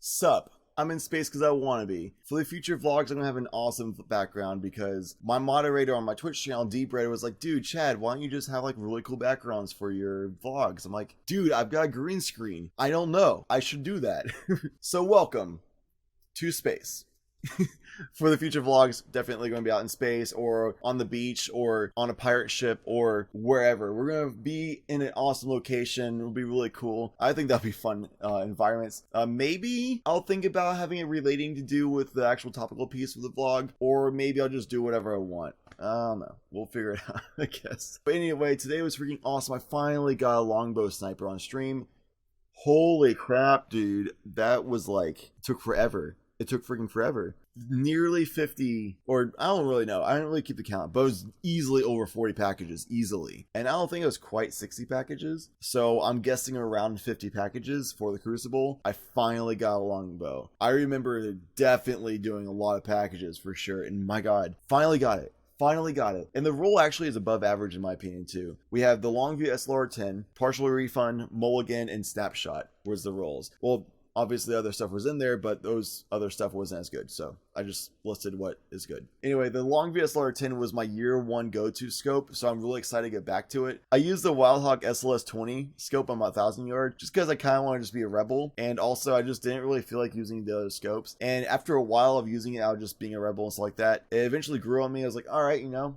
Sup? I'm in space because I want to be. For the future vlogs, I'm going to have an awesome background because my moderator on my Twitch channel, Deep Red, was like, dude, Chad, why don't you just have like really cool backgrounds for your vlogs? I'm like, dude, I've got a green screen. I don't know. I should do that. So welcome to space. For the future vlogs, definitely going to be out in space or on the beach or on a pirate ship or wherever. We're going to be in an awesome location. It'll be really cool. I think that'll be fun environments. Maybe I'll think about having it relating to do with the actual topical piece of the vlog, or maybe I'll just do whatever I want. I don't know. We'll figure it out, I guess. But anyway, today was freaking awesome. I finally got a longbow sniper on stream. Holy crap, dude. That was like, it took forever. It took freaking forever. Nearly 50, or I don't really know. I don't really keep the count, but it was easily over 40 packages, easily. And I don't think it was quite 60 packages. So I'm guessing around 50 packages for the Crucible. I finally got a longbow. I remember definitely doing a lot of packages for sure. And my God, finally got it. Finally got it. And the roll actually is above average in my opinion too. We have the Longview SLR-10, Partial Refund, Mulligan, and Snapshot was the rolls. Well, obviously other stuff was in there, but those other stuff wasn't as good. So I just listed what is good. Anyway, the Longview SLR-10 was my year one go-to scope. So I'm really excited to get back to it. I used the Wildhawk SLS-20 scope on my 1,000 yard just because I kind of want to just be a rebel. And also I just didn't really feel like using the other scopes. And after a while of using it out just being a rebel and stuff like that, it eventually grew on me. I was like, all right, you know,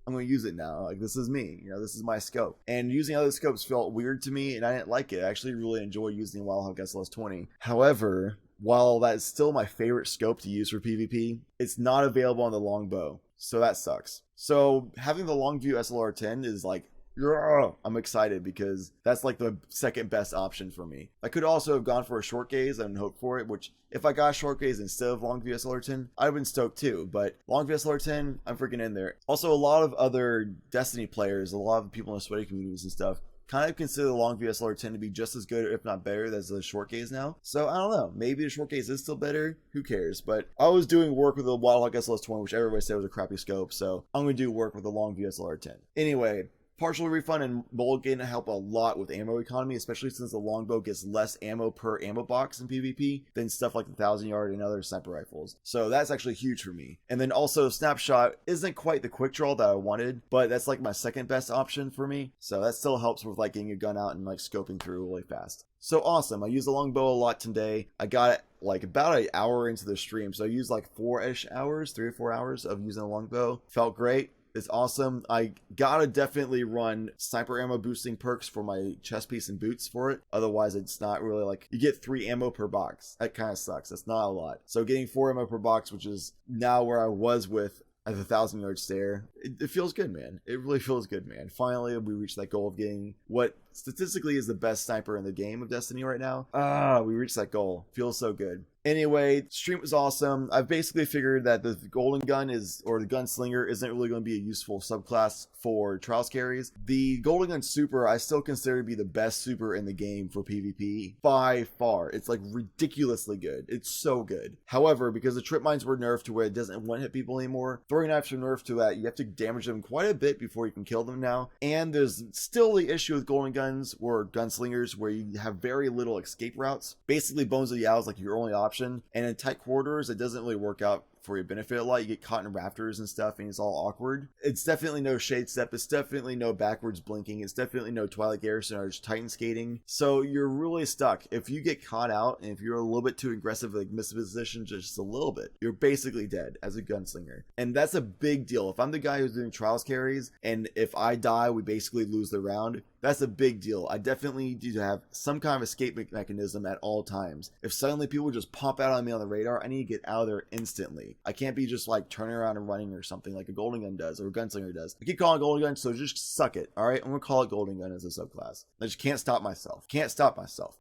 I'm going to use it now. Like, this is me, you know, this is my scope. And using other scopes felt weird to me and I didn't like it. I actually really enjoy using the Wildhawk SLS-20. However, while that is still my favorite scope to use for PvP, it's not available on the longbow. So that sucks. So having the Longview SLR-10 is like, yeah, I'm excited because that's like the second best option for me. I could also have gone for a short gaze and hoped for it, which if I got a short gaze instead of Longview SLR-10, I'd have been stoked too. But Longview SLR-10, I'm freaking in there. Also, a lot of other Destiny players, a lot of people in the sweaty communities and stuff, kind of consider the Longview SLR-10 to be just as good, if not better, as the short gaze now. So I don't know. Maybe the short gaze is still better. Who cares? But I was doing work with the Wildhawk SLS-20, which everybody said was a crappy scope. So I'm going to do work with the Longview SLR-10. Anyway, Partial Refund and Mulligan help a lot with ammo economy, especially since the longbow gets less ammo per ammo box in PvP than stuff like the 1,000 yard and other sniper rifles. So that's actually huge for me. And then also Snapshot isn't quite the quick draw that I wanted, but that's like my second best option for me. So that still helps with like getting a gun out and like scoping through really fast. So awesome. I used the longbow a lot today. I got it like about an hour into the stream. So I used like 4-ish hours, 3 or 4 hours of using the longbow. Felt great. It's awesome. I gotta definitely run sniper ammo boosting perks for my chest piece and boots for it. Otherwise, it's not really like, you get 3 ammo per box. That kind of sucks. That's not a lot. So getting 4 ammo per box, which is now where I was with at the 1,000 yard stare, it feels good, man. It really feels good, man. Finally, we reached that goal of getting what statistically is the best sniper in the game of Destiny right now. We reached that goal. Feels so good. Anyway, stream was awesome. I've basically figured that the golden gun is, or the gunslinger isn't really going to be a useful subclass for trials carries. The golden gun super I still consider to be the best super in the game for PvP by far. It's like ridiculously good. It's so good. However, because the trip mines were nerfed to where it doesn't one hit people anymore, throwing knives are nerfed to that you have to damage them quite a bit before you can kill them now. And there's still the issue with golden guns or gunslingers where you have very little escape routes. Basically, Bones of the Owl is like your only option. And in tight quarters, it doesn't really work out for your benefit a lot. You get caught in rafters and stuff and it's all awkward. It's definitely no shade step. It's definitely no backwards blinking. It's definitely no Twilight Garrison or just Titan skating. So you're really stuck. If you get caught out and if you're a little bit too aggressive, like miss a position just a little bit, you're basically dead as a gunslinger. And that's a big deal. If I'm the guy who's doing trials carries and if I die, we basically lose the round. That's a big deal. I definitely need to have some kind of escape mechanism at all times. If suddenly people just pop out on me on the radar, I need to get out of there instantly. I can't be just like turning around and running or something like a golden gun does or a gunslinger does. I keep calling it golden gun, so just suck it. All right, I'm gonna call it golden gun as a subclass. I just can't stop myself. Can't stop myself.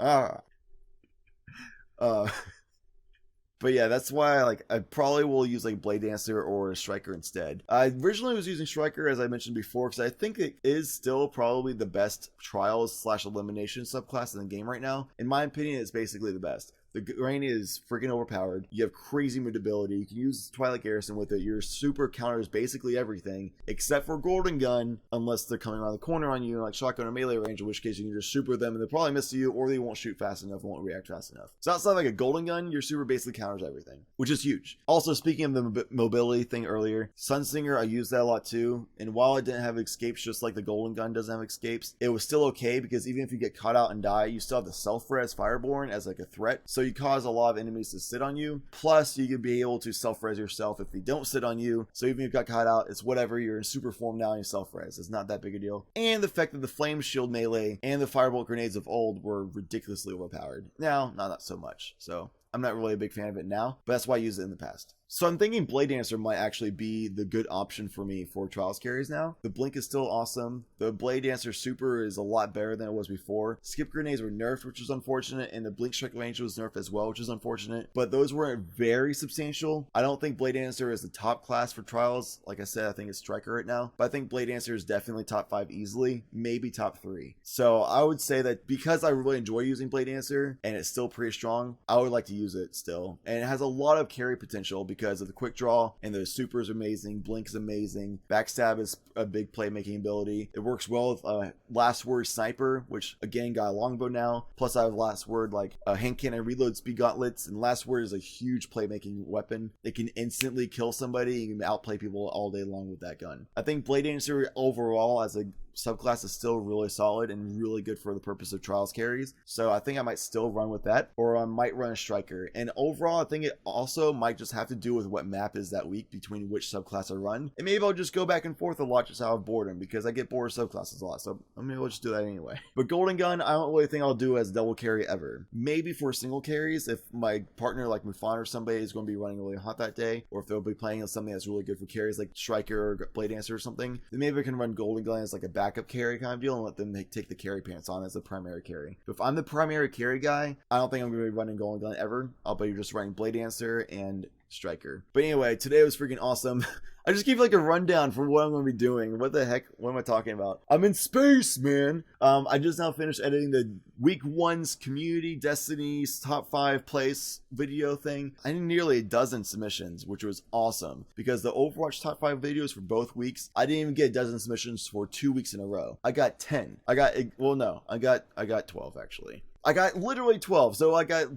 But yeah, that's why I probably will use like Blade Dancer or Striker instead. I originally was using Striker, as I mentioned before, because I think it is still probably the best trials / elimination subclass in the game right now. In my opinion, it's basically the best. The Granny is freaking overpowered. You have crazy movability. You can use Twilight Garrison with it. Your super counters basically everything except for Golden Gun, unless they're coming around the corner on you like shotgun or melee range, in which case you can just super them and they'll probably miss you, or they won't shoot fast enough, won't react fast enough. So outside like a Golden Gun, your super basically counters everything, which is huge. Also, speaking of the mobility thing earlier, Sunsinger, I used that a lot too, and while it didn't have escapes just like the Golden Gun doesn't have escapes, it was still okay because even if you get caught out and die, you still have the self-res Fireborn as like a threat, so you cause a lot of enemies to sit on you, plus you can be able to self-res yourself if they don't sit on you, so even if you got caught out, it's whatever, you're in super form now and you self-res. It's not that big a deal. And the fact that the Flame Shield melee and the Firebolt grenades of old were ridiculously overpowered. Now, not so much, so I'm not really a big fan of it now, but that's why I used it in the past. So I'm thinking Blade Dancer might actually be the good option for me for Trials carries now. The Blink is still awesome. The Blade Dancer Super is a lot better than it was before. Skip grenades were nerfed, which was unfortunate, and the Blink Strike range was nerfed as well, which is unfortunate. But those weren't very substantial. I don't think Blade Dancer is the top class for Trials. Like I said, I think it's Striker right now. But I think Blade Dancer is definitely top 5 easily, maybe top 3. So I would say that because I really enjoy using Blade Dancer, and it's still pretty strong, I would like to use it still. And it has a lot of carry potential because of the quick draw, and the super is amazing, blink is amazing, backstab is a big playmaking ability. It works well with last word sniper, which again got a longbow now, plus I have last word like hand cannon reload speed gauntlets, and last word is a huge playmaking weapon. It can instantly kill somebody. You can outplay people all day long with that gun. I think Blade Dancer overall as a subclass is still really solid and really good for the purpose of Trials carries, so I think I might still run with that, or I might run a Striker. And overall I think it also might just have to do with what map is that week between which subclass I run, and maybe I'll just go back and forth a lot just out of boredom because I get bored of subclasses a lot, so maybe I'll just do that anyway. But Golden Gun I don't really think I'll do as double carry ever. Maybe for single carries if my partner like Mufan or somebody is going to be running really hot that day, or if they'll be playing on something that's really good for carries like Striker or Blade Dancer or something, then maybe I can run Golden Gun as like a backup carry kind of deal and let them take the carry pants on as a primary carry. But if I'm the primary carry guy, I don't think I'm going to be running Golden Gun ever. I'll be just running Blade Dancer and Striker. But anyway, today was freaking awesome. I just gave like a rundown for what I'm going to be doing. What the heck? What am I talking about? I'm in space, man. I just now finished editing the week 1's community Destiny's top 5 place video thing. I did nearly a dozen submissions, which was awesome because the Overwatch top 5 videos for both weeks, I didn't even get a dozen submissions for 2 weeks in a row. I got 10. I got 12 actually. I got literally 12. So I got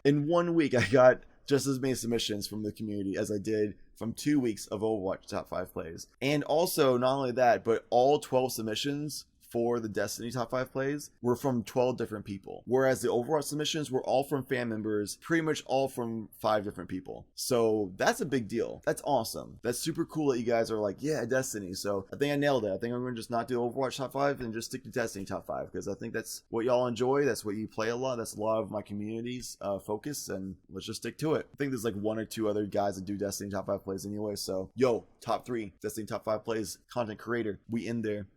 in 1 week, I got just as many submissions from the community as I did from 2 weeks of Overwatch top 5 plays. And also, not only that, but all 12 submissions for the Destiny top 5 plays were from 12 different people, whereas the Overwatch submissions were all from fan members, pretty much all from 5 different people. So that's a big deal. That's awesome. That's super cool that you guys are like, yeah, Destiny. So I think I nailed it. I think I'm going to just not do Overwatch top 5 and just stick to Destiny top 5 because I think that's what y'all enjoy. That's what you play a lot. That's a lot of my community's focus, and let's just stick to it. I think there's like 1 or 2 other guys that do Destiny top 5 plays anyway. So yo, top 3 Destiny top 5 plays, content creator, we in there.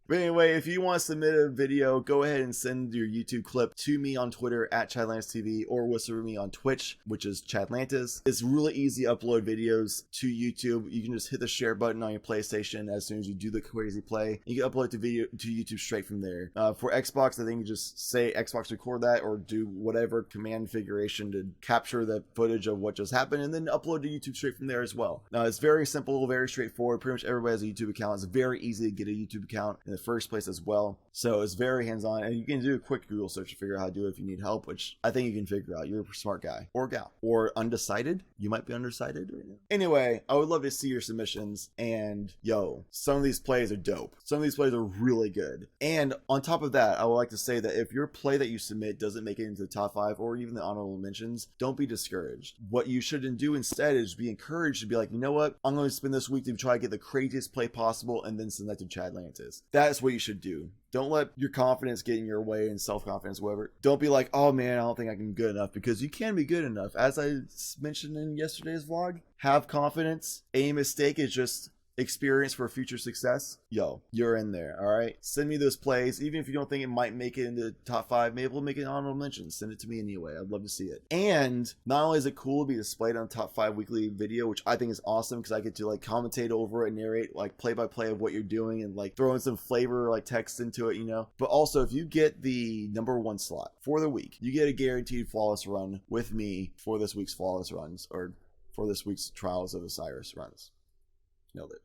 But anyway, if you want to submit a video, go ahead and send your YouTube clip to me on Twitter at Chadlantis TV, or whisper me on Twitch, which is Chadlantis. It's really easy to upload videos to YouTube. You can just hit the share button on your PlayStation as soon as you do the crazy play. You can upload the video to YouTube straight from there. For Xbox, I think you just say Xbox record that, or do whatever command configuration to capture the footage of what just happened, and then upload to YouTube straight from there as well. Now, it's very simple, very straightforward. Pretty much everybody has a YouTube account. It's very easy to get a YouTube account in the first place as well, so it's very hands-on, and you can do a quick Google search to figure out how to do it if you need help, which I think you can figure out. You're a smart guy or gal, or undecided. You might be undecided right now. Anyway, I would love to see your submissions, and yo, some of these plays are dope. Some of these plays are really good. And on top of that, I would like to say that if your play that you submit doesn't make it into the top 5 or even the honorable mentions, don't be discouraged. What you shouldn't do instead is be encouraged to be like, you know what, I'm going to spend this week to try to get the craziest play possible and then send that to Chadlantis. That's what you should do. Don't let your confidence get in your way, and self-confidence, whatever. Don't be like, oh man, I don't think I can be good enough, because you can be good enough. As I mentioned in yesterday's vlog, have confidence. Any mistake is just experience for future success, yo, you're in there. All right, send me those plays. Even if you don't think it might make it into the top 5, maybe we'll make it an honorable mention. Send it to me anyway. I'd love to see it. And not only is it cool to be displayed on top 5 weekly video, which I think is awesome because I get to like commentate over it and narrate like play by play of what you're doing and like throw in some flavor like text into it, you know. But also, if you get the number 1 slot for the week, you get a guaranteed flawless run with me for this week's flawless runs, or for this week's Trials of Osiris runs. Nailed it.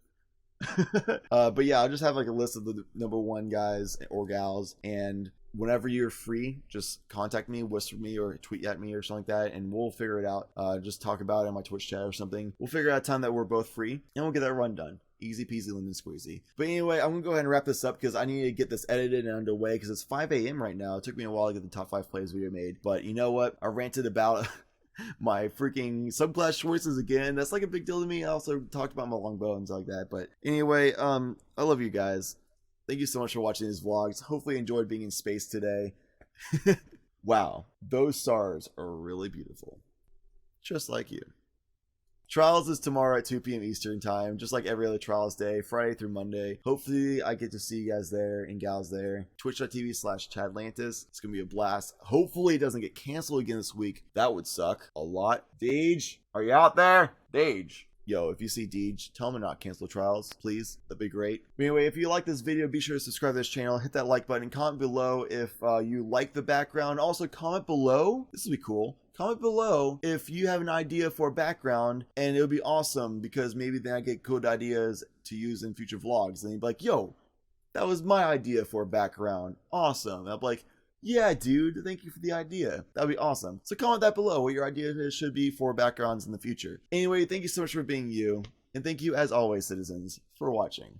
But yeah, I'll just have like a list of the number 1 guys or gals, and whenever you're free, just contact me, whisper me, or tweet at me or something like that, and we'll figure it out. Just talk about it on my Twitch chat or something. We'll figure out a time that we're both free, and we'll get that run done. Easy peasy lemon squeezy. But anyway, I'm gonna go ahead and wrap this up because I need to get this edited and underway because it's 5 a.m. right now. It took me a while to get the top 5 plays video made, but you know what? I ranted about my freaking subclass choices again. That's like a big deal to me. I also talked about my longbow and stuff like that. But anyway, I love you guys. Thank you so much for watching these vlogs. Hopefully you enjoyed being in space today. Wow, those stars are really beautiful. Just like you. Trials is tomorrow at 2 p.m. Eastern time, just like every other Trials day, Friday through Monday. Hopefully I get to see you guys there and gals there. Twitch.tv/Chadlantis. It's going to be a blast. Hopefully it doesn't get canceled again this week. That would suck a lot. Deej, are you out there? Deej. Yo, if you see Deej, tell him to not cancel Trials, please. That'd be great. But anyway, if you like this video, be sure to subscribe to this channel, hit that like button, comment below if you like the background. Also, comment below. This would be cool. Comment below if you have an idea for a background, and it would be awesome because maybe then I get good ideas to use in future vlogs. And you'd be like, yo, that was my idea for a background. Awesome. And I'll be like, yeah, dude, thank you for the idea. That'd be awesome. So comment that below what your idea should be for backgrounds in the future. Anyway, thank you so much for being you. And thank you, as always, citizens, for watching.